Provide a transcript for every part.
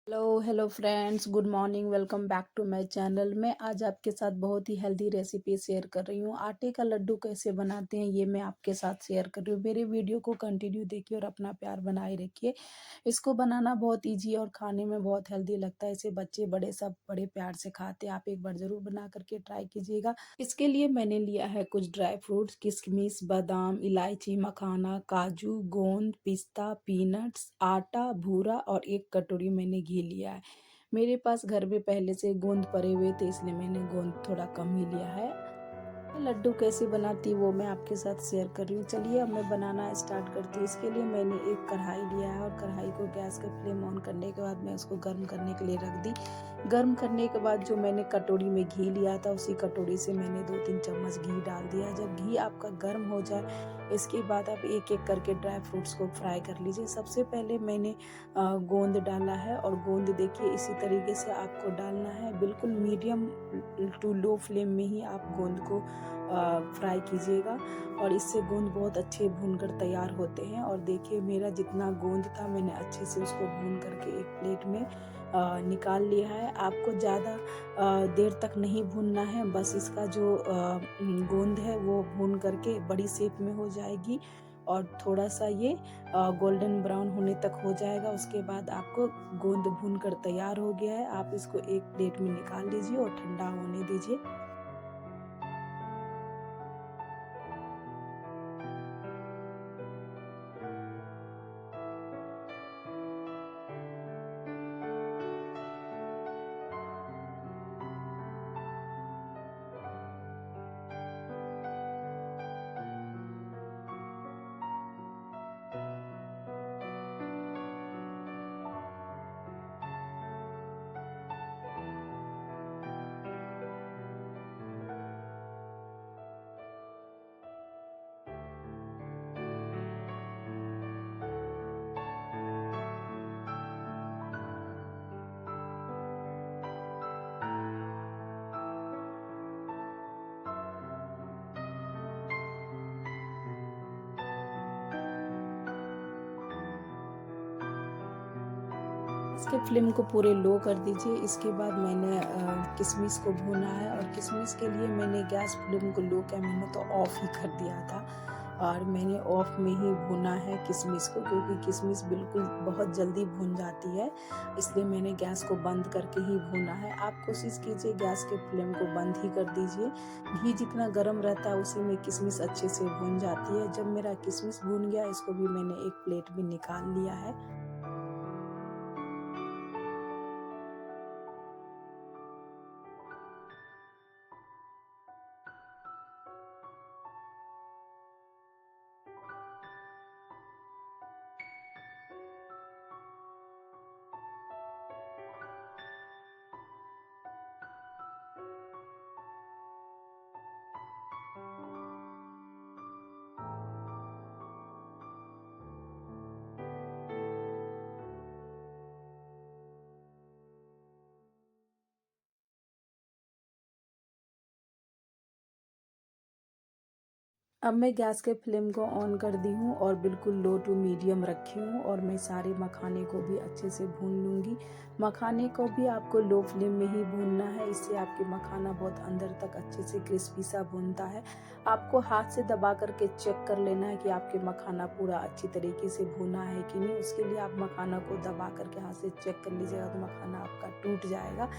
Hello hello friends, good morning. Welcome back to my channel. मैं आज आपके साथ बहुत ही हेल्दी रेसिपी शेयर कर रही हूँ। आटे का लड्डू कैसे बनाते हैं ये मैं आपके साथ शेयर कर रही हूँ। मेरे वीडियो को कंटिन्यू देखिए और अपना प्यार बनाए रखिए। इसको बनाना बहुत इजी और खाने में बहुत हेल्दी लगता है। इसे बच्चे बड़े सब बड़े प्यार से खाते हैं। आप एक बार ज़रूर बना करके ट्राई कीजिएगा। इसके लिए मैंने लिया है कुछ ड्राई फ्रूट्स, किशमिश, बादाम, इलायची, मखाना, काजू, गोंद, पिस्ता, पीनट्स, आटा, भूरा और एक कटोरी मैंने घी लिया है। मेरे पास घर में पहले से गोंद पड़े हुए थे, इसलिए मैंने गोंद थोड़ा कम ही लिया है। लड्डू कैसे बनाती हूँ वो मैं आपके साथ शेयर कर रही हूँ। चलिए अब मैं बनाना स्टार्ट करती हूँ। इसके लिए मैंने एक कढ़ाई लिया है और कढ़ाई को गैस का फ्लेम ऑन करने के बाद मैं उसको गर्म करने के लिए रख दी। गर्म करने के बाद जो मैंने कटोरी में घी लिया था उसी कटोरी से मैंने 2-3 चम्मच घी डाल दिया। जब घी आपका गर्म हो जाए इसके बाद आप एक एक करके ड्राई फ्रूट्स को फ्राई कर लीजिए। सबसे पहले मैंने गोंद डाला है और गोंद देखिए इसी तरीके से आपको डालना है। बिल्कुल मीडियम टू लो फ्लेम में ही आप गोंद को फ्राई कीजिएगा और इससे गोंद बहुत अच्छे भून कर तैयार होते हैं। और देखिए मेरा जितना गोंद था मैंने अच्छे से उसको भून करके एक प्लेट में निकाल लिया है। आपको ज़्यादा देर तक नहीं भूनना है, बस इसका जो गोंद है वो भून करके बड़ी शेप में हो जाएगी और थोड़ा सा ये गोल्डन ब्राउन होने तक हो जाएगा। उसके बाद आपको गोंद भून कर तैयार हो गया है। आप इसको एक प्लेट में निकाल लीजिए और ठंडा होने दीजिए। इसके फ्लेम को पूरे लो कर दीजिए। इसके बाद मैंने किशमिश को भूना है और किशमिश के लिए मैंने गैस फ्लेम को लो किया, मैंने तो ऑफ ही कर दिया था और मैंने ऑफ में ही भुना है किशमिश को, क्योंकि किशमिश बिल्कुल बहुत जल्दी भुन जाती है, इसलिए मैंने गैस को बंद करके ही भुना है। आप कोशिश कीजिए गैस के फ्लेम को बंद ही कर दीजिए। घी जितना गर्म रहता है उसी में किशमिश अच्छे से भुन जाती है। जब मेरा किशमिश भुन गया इसको भी मैंने एक प्लेट में निकाल लिया है। अब मैं गैस के फ्लेम को ऑन कर दी हूँ और बिल्कुल लो टू मीडियम रखी हूँ और मैं सारे मखाने को भी अच्छे से भून लूँगी। मखाने को भी आपको लो फ्लेम में ही भूनना है, इससे आपके मखाना बहुत अंदर तक अच्छे से क्रिस्पी सा भूनता है। आपको हाथ से दबा करके चेक कर लेना है कि आपके मखाना पूरा अच्छी तरीके से भुना है कि नहीं। उसके लिए आप मखाना को दबा करके हाथ से चेक कर लीजिएगा तो मखाना आपका टूट जाएगा।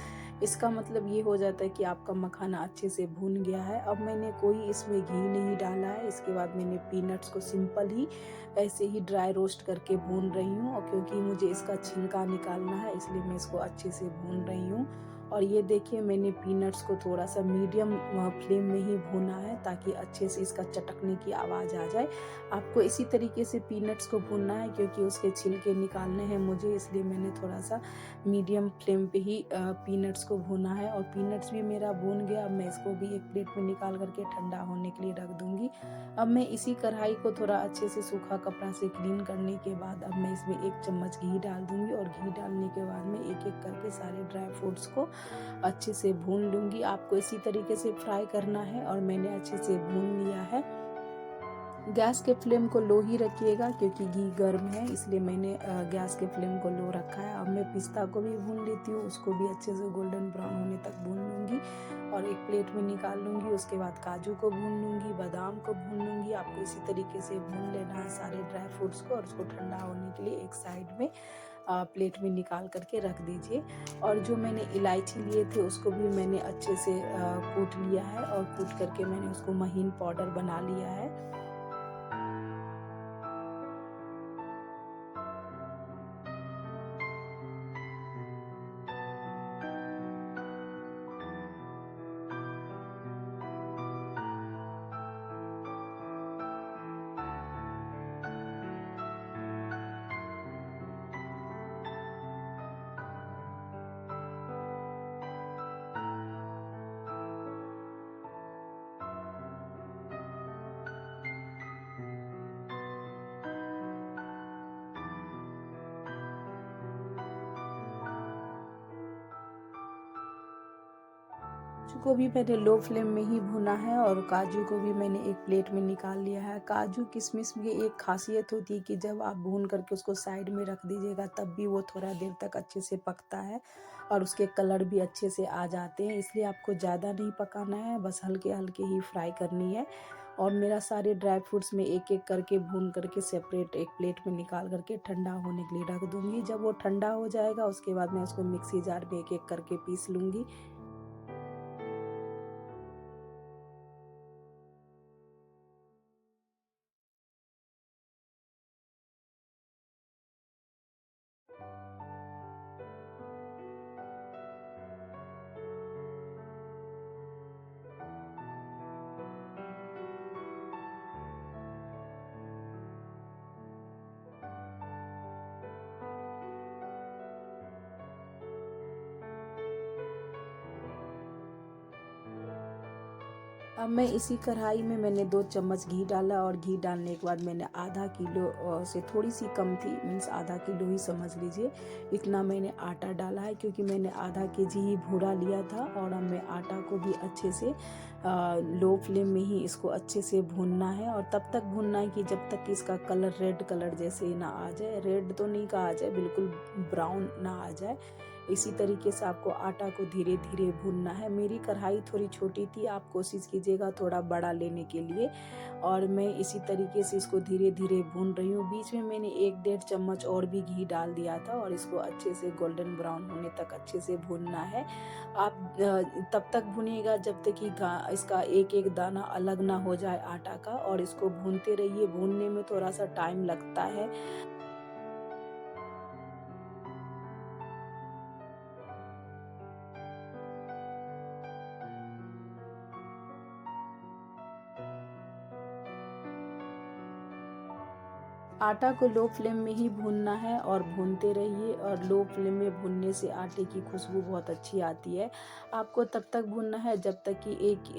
इसका मतलब ये हो जाता है कि आपका मखाना अच्छे से भून गया है। अब मैंने कोई इसमें घी नहीं डाला है। इसके बाद मैंने पीनट्स को सिंपल ही ऐसे ही ड्राई रोस्ट करके भून रही हूँ, और क्योंकि मुझे इसका छिलका निकालना है इसलिए मैं इसको अच्छे से भून रही हूँ। और ये देखिए मैंने पीनट्स को थोड़ा सा मीडियम फ्लेम में ही भूना है ताकि अच्छे से इसका चटकने की आवाज़ आ जाए। आपको इसी तरीके से पीनट्स को भूनना है, क्योंकि उसके छिलके निकालने हैं मुझे, इसलिए मैंने थोड़ा सा मीडियम फ्लेम पे ही पीनट्स को भूना है। और पीनट्स भी मेरा भून गया। अब मैं इसको भी एक प्लेट में निकाल करके ठंडा होने के लिए रख दूंगी। अब मैं इसी कढ़ाई को थोड़ा अच्छे से सूखा कपड़ा से क्लीन करने के बाद अब मैं इसमें 1 चम्मच घी डाल दूंगी और घी डालने के बाद में एक एक करके सारे ड्राई फ्रूट्स को अच्छे से भून लूँगी। आपको इसी तरीके से फ्राई करना है और मैंने अच्छे से भून लिया है। गैस के फ्लेम को लो ही रखिएगा क्योंकि घी गर्म है, इसलिए मैंने गैस के फ्लेम को लो रखा है। अब मैं पिस्ता को भी भून लेती हूँ, उसको भी अच्छे से गोल्डन ब्राउन होने तक भून लूँगी और एक प्लेट में निकाल लूँगी। उसके बाद काजू को भून लूँगी, बादाम को भून लूँगी। आपको इसी तरीके से भून लेना है सारे ड्राई फ्रूट्स को और उसको ठंडा होने के लिए एक साइड में प्लेट में निकाल करके रख दीजिए। और जो मैंने इलायची लिए थे उसको भी मैंने अच्छे से कूट लिया है और कूट करके मैंने उसको महीन पाउडर बना लिया है। काजू को भी मैंने लो फ्लेम में ही भुना है और काजू को भी मैंने एक प्लेट में निकाल लिया है। काजू किशमिश की एक खासियत होती है कि जब आप भून करके उसको साइड में रख दीजिएगा तब भी वो थोड़ा देर तक अच्छे से पकता है और उसके कलर भी अच्छे से आ जाते हैं, इसलिए आपको ज़्यादा नहीं पकाना है, बस हल्के हल्के ही फ्राई करनी है। और मेरा सारे ड्राई फ्रूट्स में एक एक करके भून करके सेपरेट एक प्लेट में निकाल करके ठंडा होने के लिए रख दूँगी। जब वो ठंडा हो जाएगा उसके बाद मैं उसको मिक्सी जार में एक एक करके पीस लूँगी। अब मैं इसी कढ़ाई में मैंने 2 चम्मच घी डाला और घी डालने के बाद मैंने आधा किलो से थोड़ी सी कम थी, मीन्स आधा किलो ही समझ लीजिए, इतना मैंने आटा डाला है क्योंकि मैंने आधा केजी ही भूरा लिया था। और अब मैं आटा को भी अच्छे से लो फ्लेम में ही इसको अच्छे से भूनना है और तब तक भूनना है कि जब तक कि इसका कलर रेड कलर जैसे ही ना आ जाए, रेड तो नहीं कहा जाए, बिल्कुल ब्राउन ना आ जाए। इसी तरीके से आपको आटा को धीरे धीरे भूनना है। मेरी कढ़ाई थोड़ी छोटी थी, आप कोशिश कीजिएगा थोड़ा बड़ा लेने के लिए। और मैं इसी तरीके से इसको धीरे धीरे भून रही हूँ। बीच में मैंने 1 डेढ़ चम्मच और भी घी डाल दिया था और इसको अच्छे से गोल्डन ब्राउन होने तक अच्छे से भूनना है। आप तब तक भूनिएगा जब तक कि इसका एक एक दाना अलग ना हो जाए आटा का, और इसको भूनते रहिए। भूनने में थोड़ा सा टाइम लगता है। आटा को लो फ्लेम में ही भूनना है और भूनते रहिए, और लो फ्लेम में भूनने से आटे की खुशबू बहुत अच्छी आती है। आपको तब तक भूनना है जब तक कि एक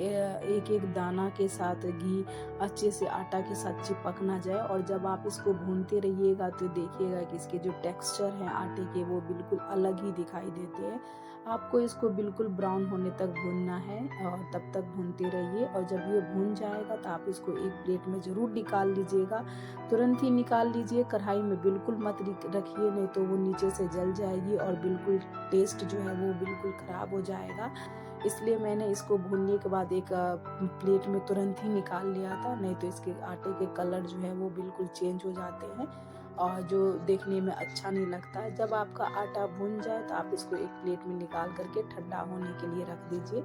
एक दाना के साथ घी अच्छे से आटा के साथ चिपक ना जाए। और जब आप इसको भूनते रहिएगा तो देखिएगा कि इसके जो टेक्सचर हैं आटे के वो बिल्कुल अलग ही दिखाई देते हैं। आपको इसको बिल्कुल ब्राउन होने तक भूनना है और तब तक भूनते रहिए। और जब ये भून जाएगा तो आप इसको एक प्लेट में ज़रूर निकाल लीजिएगा। तुरंत ही निकाल लीजिए, कढ़ाई में बिल्कुल मत रखिए, नहीं तो वो नीचे से जल जाएगी और बिल्कुल टेस्ट जो है वो बिल्कुल ख़राब हो जाएगा। इसलिए मैंने इसको भूनने के बाद एक प्लेट में तुरंत ही निकाल लिया था, नहीं तो इसके आटे के कलर जो है वो बिल्कुल चेंज हो जाते हैं और जो देखने में अच्छा नहीं लगता है। जब आपका आटा भून जाए तो आप इसको एक प्लेट में निकाल करके ठंडा होने के लिए रख दीजिए।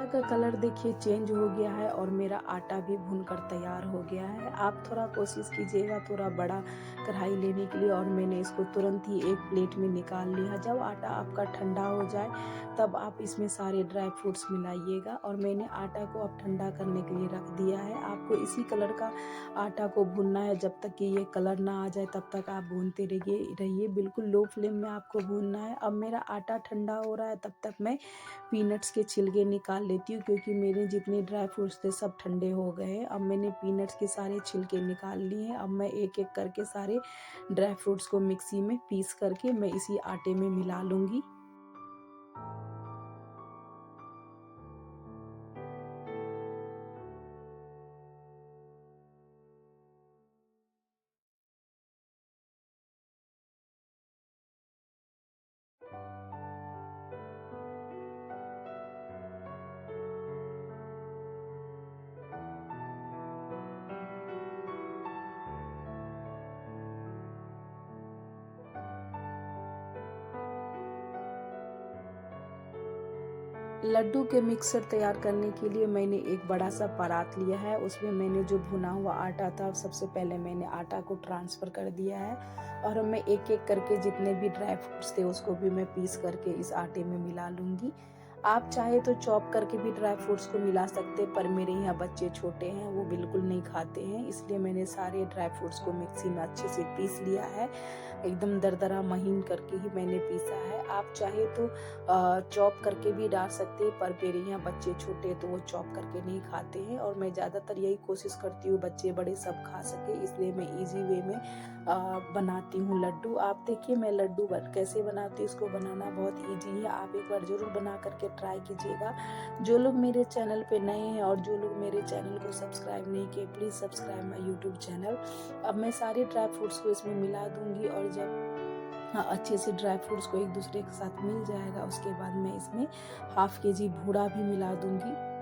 का कलर देखिए चेंज हो गया है और मेरा आटा भी भूनकर तैयार हो गया है। आप थोड़ा कोशिश कीजिएगा थोड़ा बड़ा कढ़ाई लेने के लिए, और मैंने इसको तुरंत ही एक प्लेट में निकाल लिया। जब आटा आपका ठंडा हो जाए तब आप इसमें सारे ड्राई फ्रूट्स मिलाइएगा, और मैंने आटा को अब ठंडा करने के लिए रख दिया है। आपको इसी कलर का आटा को भूनना है, जब तक कि ये कलर ना आ जाए तब तक आप भूनते रहिए, बिल्कुल लो फ्लेम में आपको भूनना है। अब मेरा आटा ठंडा हो रहा है, तब तक मैं पीनट्स के छिलके निकाल लेती हूँ, क्योंकि मेरे जितने ड्राई फ्रूट्स थे सब ठंडे हो गए हैं। अब मैंने पीनट्स के सारे छिलके निकाल लिए हैं। अब मैं एक एक करके सारे ड्राई फ्रूट्स को मिक्सी में पीस करके मैं इसी आटे में मिला लूँगी। लड्डू के मिक्सर तैयार करने के लिए मैंने एक बड़ा सा परात लिया है। उसमें मैंने जो भुना हुआ आटा था, सबसे पहले मैंने आटा को ट्रांसफ़र कर दिया है, और मैं एक एक करके जितने भी ड्राई फ्रूट्स थे उसको भी मैं पीस करके इस आटे में मिला लूँगी। आप चाहे तो चॉप करके भी ड्राई फ्रूट्स को मिला सकते हैं, पर मेरे यहाँ बच्चे छोटे हैं, वो बिल्कुल नहीं खाते हैं, इसलिए मैंने सारे ड्राई फ्रूट्स को मिक्सी में अच्छे से पीस लिया है। एकदम दरदरा महीन करके ही मैंने पीसा है। आप चाहे तो चॉप करके भी डाल सकते हैं, पर मेरे यहाँ बच्चे छोटे हैं तो वो चॉप करके नहीं खाते हैं, और मैं ज़्यादातर यही कोशिश करती हूँ बच्चे बड़े सब खा सके, इसलिए मैं ईज़ी वे में बनाती हूँ लड्डू। आप देखिए मैं लड्डू कैसे बनाती हूँ, इसको बनाना बहुत ईजी है। आप एक बार ज़रूर बना करके ट्राई कीजिएगा। जो लोग मेरे चैनल पे नए हैं और जो लोग मेरे चैनल को सब्सक्राइब नहीं किए, please subscribe my YouTube channel. अब मैं सारे ड्राई फ्रूट्स को इसमें मिला दूँगी, और जब हाँ, अच्छे से ड्राई फ्रूट्स को एक दूसरे के साथ मिल जाएगा, उसके बाद मैं इसमें हाफ़ केजी बूरा भी मिला दूँगी।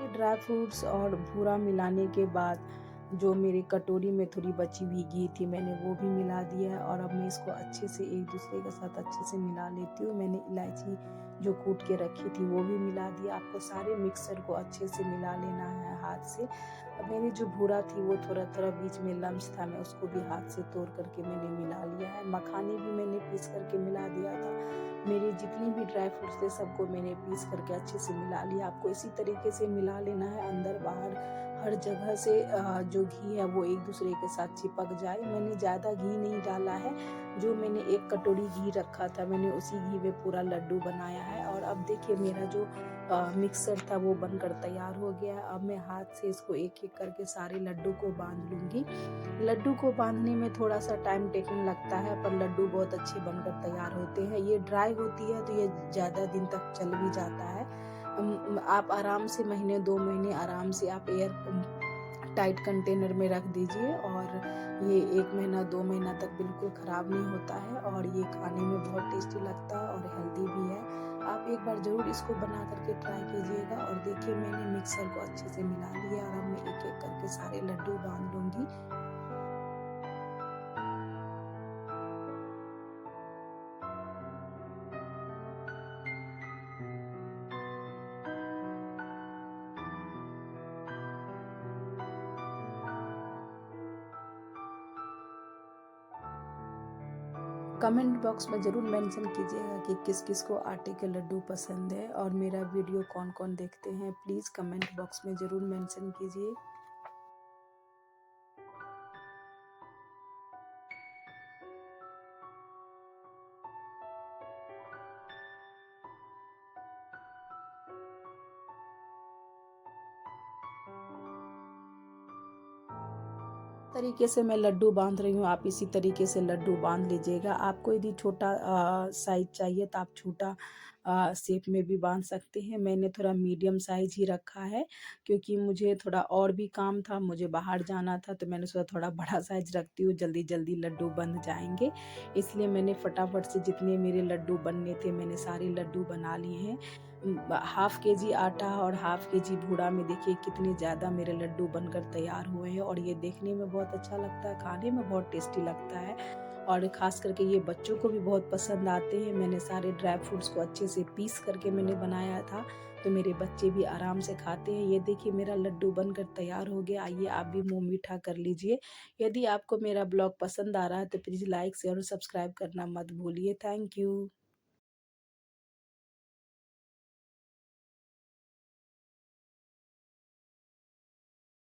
ड्राई फ्रूट्स और भूरा मिलाने के बाद जो मेरी कटोरी में थोड़ी बची हुई घी थी मैंने वो भी मिला दिया है और अब मैं इसको अच्छे से एक दूसरे के साथ अच्छे से मिला लेती हूँ। मैंने इलायची जो कूट के रखी थी वो भी मिला दिया। आपको सारे मिक्सर को अच्छे से मिला लेना है हाथ से। अब मेरी जो भूरा थी वो थोड़ा-थोड़ा बीच में लम्स था, मैं उसको भी हाथ से तोड़ करके मैंने मिला लिया है। मखाने भी मैंने पीस करके मिला दिया था। मेरे जितनी भी ड्राई फ्रूट्स थे सबको मैंने पीस करके अच्छे से मिला लिया। आपको इसी तरीके से मिला लेना है अंदर बाहर हर जगह से जो घी है वो एक दूसरे के साथ चिपक जाए। मैंने ज़्यादा घी नहीं डाला है, जो मैंने 1 कटोरी घी रखा था मैंने उसी घी में पूरा लड्डू बनाया है। और अब देखिए मेरा जो मिक्सर था वो बनकर तैयार हो गया है। अब मैं हाथ से इसको एक-एक करके सारे लड्डू को बाँध लूँगी। लड्डू को बाँधने में थोड़ा-सा टाइम टेकिंग लगता है, पर लड्डू बहुत अच्छे बनकर तैयार होते हैं। ये ड्राई होती है तो ये ज़्यादा दिन तक चल भी जाता है। आप आराम से महीने 2 महीने आराम से आप टाइट कंटेनर में रख दीजिए और ये 1 महीना 2 महीना तक बिल्कुल ख़राब नहीं होता है और ये खाने में बहुत टेस्टी लगता है और हेल्दी भी है। आप एक बार ज़रूर इसको बना करके ट्राई कीजिएगा। और देखिए मैंने मिक्सर को अच्छे से मिला लिया और अब मैं एक-एक करके सारे लड्डू बाँध लूँगी। कमेंट बॉक्स में ज़रूर मेंशन कीजिएगा कि किस-किस को आटे के लड्डू पसंद है और मेरा वीडियो कौन-कौन देखते हैं। प्लीज़ कमेंट बॉक्स में ज़रूर मेंशन कीजिए। तरीके से मैं लड्डू बांध रही हूँ, आप इसी तरीके से लड्डू बांध लीजिएगा। आपको यदि छोटा साइज चाहिए तो आप छोटा शेप में भी बांध सकते हैं। मैंने थोड़ा मीडियम साइज ही रखा है क्योंकि मुझे थोड़ा और भी काम था, मुझे बाहर जाना था तो मैंने सोचा थोड़ा बड़ा साइज रखती हूँ, जल्दी जल्दी लड्डू बन जाएंगे। इसलिए मैंने फटाफट से जितने मेरे लड्डू बनने थे मैंने सारे लड्डू बना लिए हैं। हाफ़ केजी आटा और हाफ़ केजी बूरा में देखिए कितने ज़्यादा मेरे लड्डू बनकर तैयार हुए हैं और ये देखने में बहुत अच्छा लगता है, खाने में बहुत टेस्टी लगता है और ख़ास करके ये बच्चों को भी बहुत पसंद आते हैं। मैंने सारे ड्राई फ्रूट्स को अच्छे से पीस करके मैंने बनाया था, तो मेरे बच्चे भी आराम से खाते हैं। ये देखिए मेरा लड्डू बनकर तैयार हो गया। आइए आप भी मुँह मीठा कर लीजिए। यदि आपको मेरा ब्लॉग पसंद आ रहा है तो प्लीज़ लाइक, शेयर और सब्सक्राइब करना मत भूलिए। Thank you.